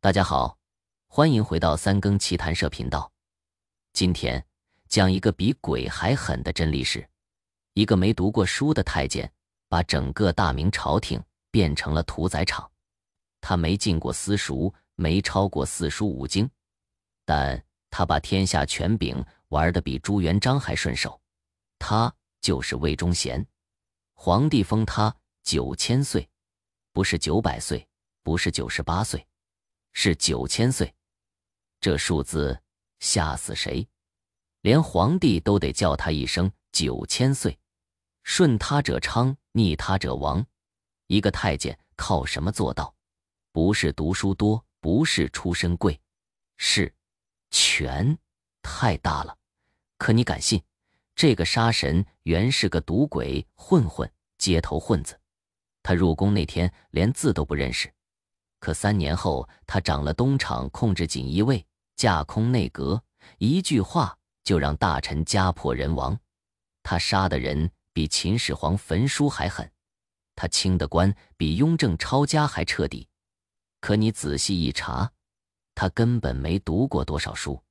大家好，欢迎回到三更奇谈社频道。今天讲一个比鬼还狠的真历史。一个没读过书的太监，把整个大明朝廷变成了屠宰场。他没进过私塾，没抄过四书五经，但他把天下权柄玩得比朱元璋还顺手。他就是魏忠贤。皇帝封他9000岁，不是900岁，不是98岁，是9000岁。这数字吓死谁？连皇帝都得叫他一声9000岁。顺他者昌，逆他者亡。一个太监靠什么做到？不是读书多，不是出身贵，是权太大了。可你敢信，这个杀神原是个赌鬼、混混、街头混子。他入宫那天连字都不认识，可3年后他掌了东厂，控制锦衣卫，架空内阁，一句话就让大臣家破人亡。他杀的人比秦始皇焚书还狠，他清的官比雍正抄家还彻底。可你仔细一查，他根本没读过多少书。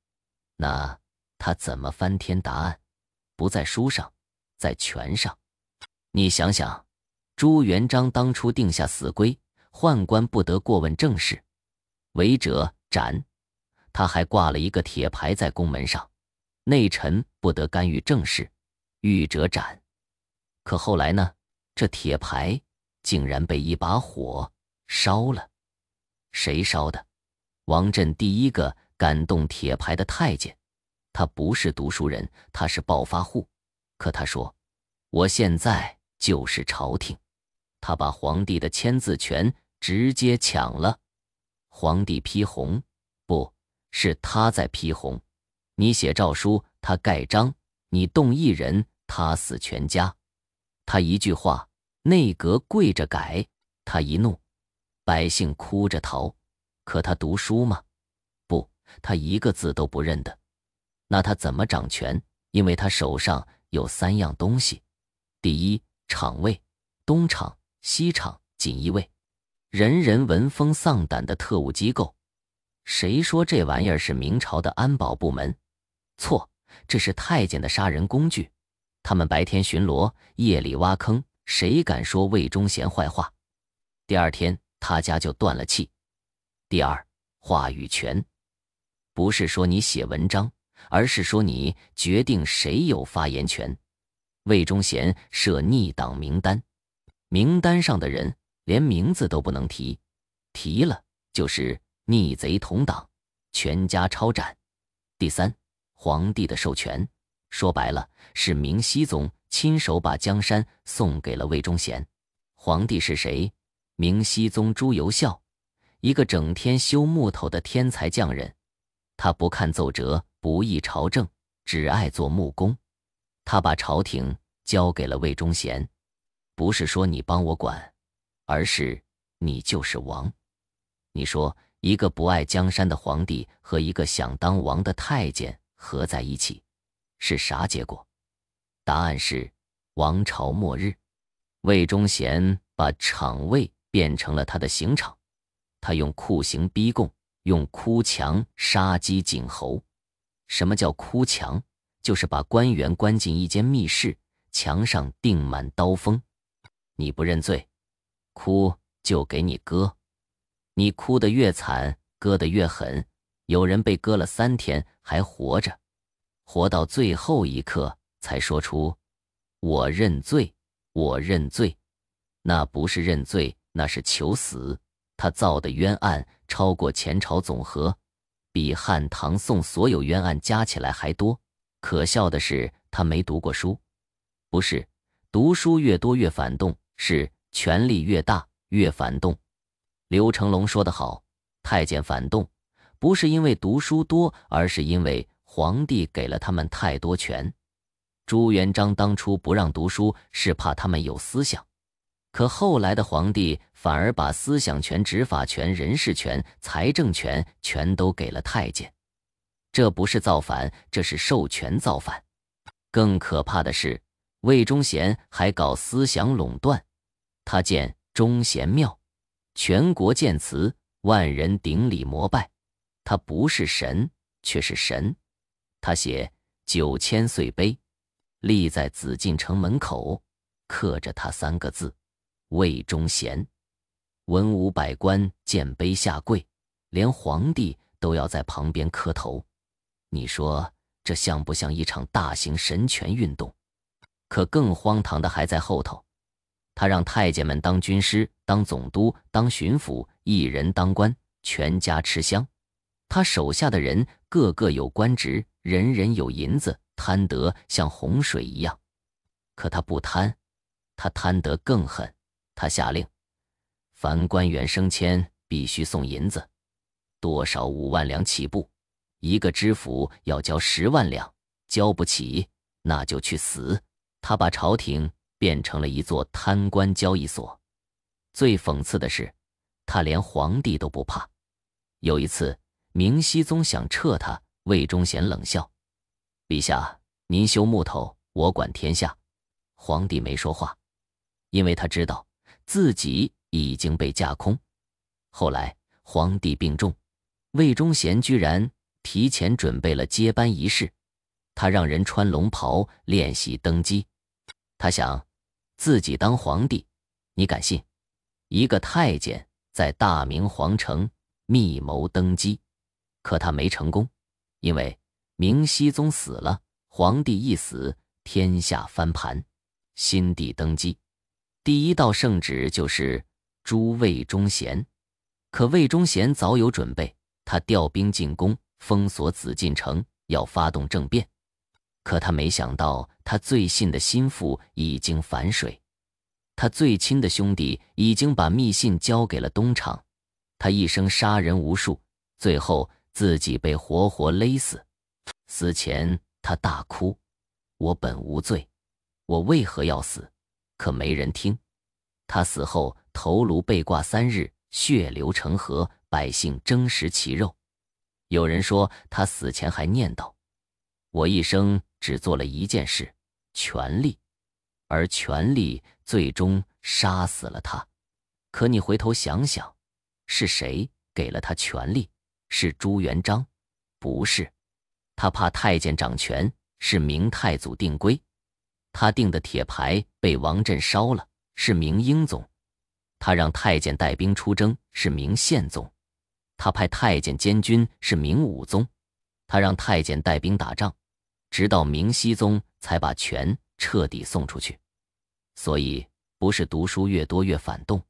那他怎么翻天答案？不在书上，在权上。你想想，朱元璋当初定下死规，宦官不得过问政事，违者斩。他还挂了一个铁牌在宫门上，内臣不得干预政事，遇者斩。可后来呢？这铁牌竟然被一把火烧了。谁烧的？王振第一个敢动铁牌的太监。他不是读书人，他是暴发户。可他说，我现在就是朝廷。他把皇帝的签字权直接抢了。皇帝批红，不是他在批红。你写诏书，他盖章；你动一人，他死全家。他一句话，内阁跪着改；他一怒，百姓哭着逃。可他读书吗？不，他一个字都不认得。那他怎么掌权？因为他手上有3样东西：第一，厂卫，东厂、西厂、锦衣卫，人人闻风丧胆的特务机构。谁说这玩意儿是明朝的安保部门？错，这是太监的杀人工具。他们白天巡逻，夜里挖坑，谁敢说魏忠贤坏话？第二天他家就断了气。第二，话语权，不是说你写文章，而是说你决定谁有发言权。魏忠贤设逆党名单，名单上的人连名字都不能提，提了就是逆贼同党，全家抄斩。第三，皇帝的授权，说白了是明熹宗亲手把江山送给了魏忠贤。皇帝是谁？明熹宗朱由校，一个整天修木头的天才匠人。他不看奏折，不议朝政，只爱做木工。他把朝廷交给了魏忠贤，不是说你帮我管，而是你就是王。你说一个不爱江山的皇帝和一个想当王的太监合在一起，是啥结果？答案是王朝末日。魏忠贤把厂卫变成了他的刑场，他用酷刑逼供，用哭墙杀鸡儆猴。什么叫哭墙？就是把官员关进一间密室，墙上钉满刀锋。你不认罪，哭就给你割。你哭得越惨，割得越狠。有人被割了3天还活着，活到最后一刻才说出我认罪，我认罪。那不是认罪，那是求死。他造的冤案超过前朝总和，比汉唐宋所有冤案加起来还多。可笑的是，他没读过书。不是，读书越多越反动，是权力越大越反动。刘成龙说得好，太监反动，不是因为读书多，而是因为皇帝给了他们太多权。朱元璋当初不让读书，是怕他们有思想。可后来的皇帝反而把思想权、执法权、人事权、财政权全都给了太监。这不是造反，这是授权造反。更可怕的是，魏忠贤还搞思想垄断。他建忠贤庙，全国建祠，万人顶礼膜拜。他不是神，却是神。他写9000岁碑，立在紫禁城门口，刻着他3个字：魏忠贤。文武百官见碑下跪，连皇帝都要在旁边磕头。你说这像不像一场大型神权运动？可更荒唐的还在后头。他让太监们当军师，当总督，当巡抚，一人当官，全家吃香。他手下的人个个有官职，人人有银子，贪得像洪水一样。可他不贪，他贪得更狠。他下令，凡官员升迁必须送银子，多少5万两起步，一个知府要交10万两，交不起那就去死。他把朝廷变成了一座贪官交易所。最讽刺的是，他连皇帝都不怕。有一次，明熹宗想撤他，魏忠贤冷笑：“陛下，您修木头，我管天下。”皇帝没说话，因为他知道自己已经被架空。后来皇帝病重，魏忠贤居然提前准备了接班仪式。他让人穿龙袍练习登基。他想，自己当皇帝，你敢信？一个太监在大明皇城密谋登基。可他没成功，因为明熹宗死了，皇帝一死，天下翻盘，新帝登基。第一道圣旨就是诛魏忠贤。可魏忠贤早有准备，他调兵进攻，封锁紫禁城，要发动政变。可他没想到，他最信的心腹已经反水，他最亲的兄弟已经把密信交给了东厂。他一生杀人无数，最后自己被活活勒死。死前他大哭：“我本无罪，我为何要死？”可没人听。他死后头颅被挂3日，血流成河，百姓争食其肉。有人说他死前还念叨：“我一生只做了一件事，权力，而权力最终杀死了他。”可你回头想想，是谁给了他权力？是朱元璋？不是。他怕太监掌权，是明太祖定规。他定的铁牌被王振烧了，是明英宗。他让太监带兵出征，是明宪宗。他派太监监军，是明武宗。他让太监带兵打仗，直到明熹宗才把权彻底送出去。所以不是读书越多越反动，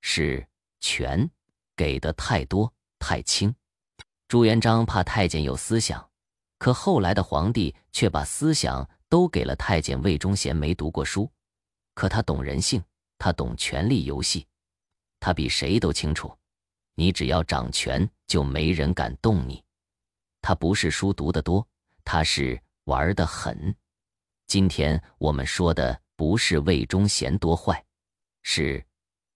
是权给的太多太轻。朱元璋怕太监有思想，可后来的皇帝却把思想都给了太监魏忠贤。没读过书，可他懂人性，他懂权力游戏。他比谁都清楚，你只要掌权，就没人敢动你。他不是书读得多，他是玩得狠。今天我们说的不是魏忠贤多坏，是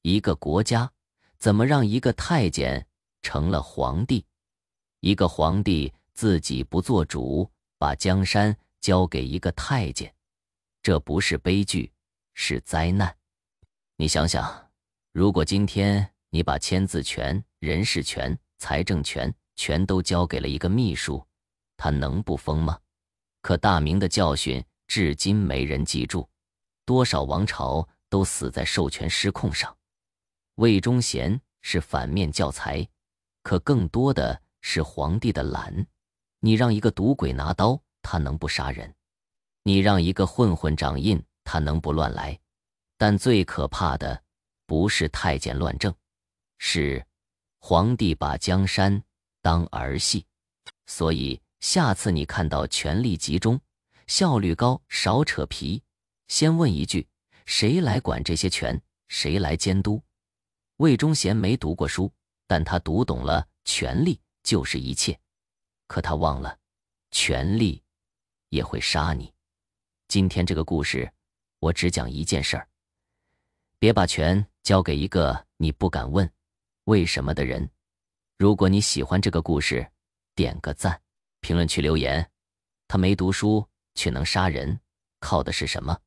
一个国家怎么让一个太监成了皇帝，一个皇帝自己不做主，把江山交给一个太监。这不是悲剧，是灾难。你想想，如果今天你把签字权、人事权、财政权全都交给了一个秘书，他能不疯吗？可大明的教训至今没人记住，多少王朝都死在授权失控上。魏忠贤是反面教材，可更多的是皇帝的懒。你让一个赌鬼拿刀，他能不杀人？你让一个混混掌印，他能不乱来？但最可怕的不是太监乱政，是皇帝把江山当儿戏。所以下次你看到权力集中、效率高，少扯皮，先问一句：谁来管这些权？谁来监督？魏忠贤没读过书，但他读懂了权力就是一切。可他忘了，权力也会杀你。今天这个故事，我只讲一件事儿：别把权交给一个你不敢问为什么的人。如果你喜欢这个故事，点个赞，评论区留言。他没读书却能杀人，靠的是什么？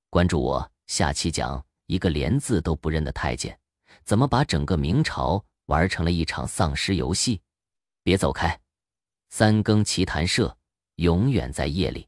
关注我，下期讲一个连字都不认的太监，怎么把整个明朝玩成了一场丧尸游戏。别走开，三更奇谈社永远在夜里。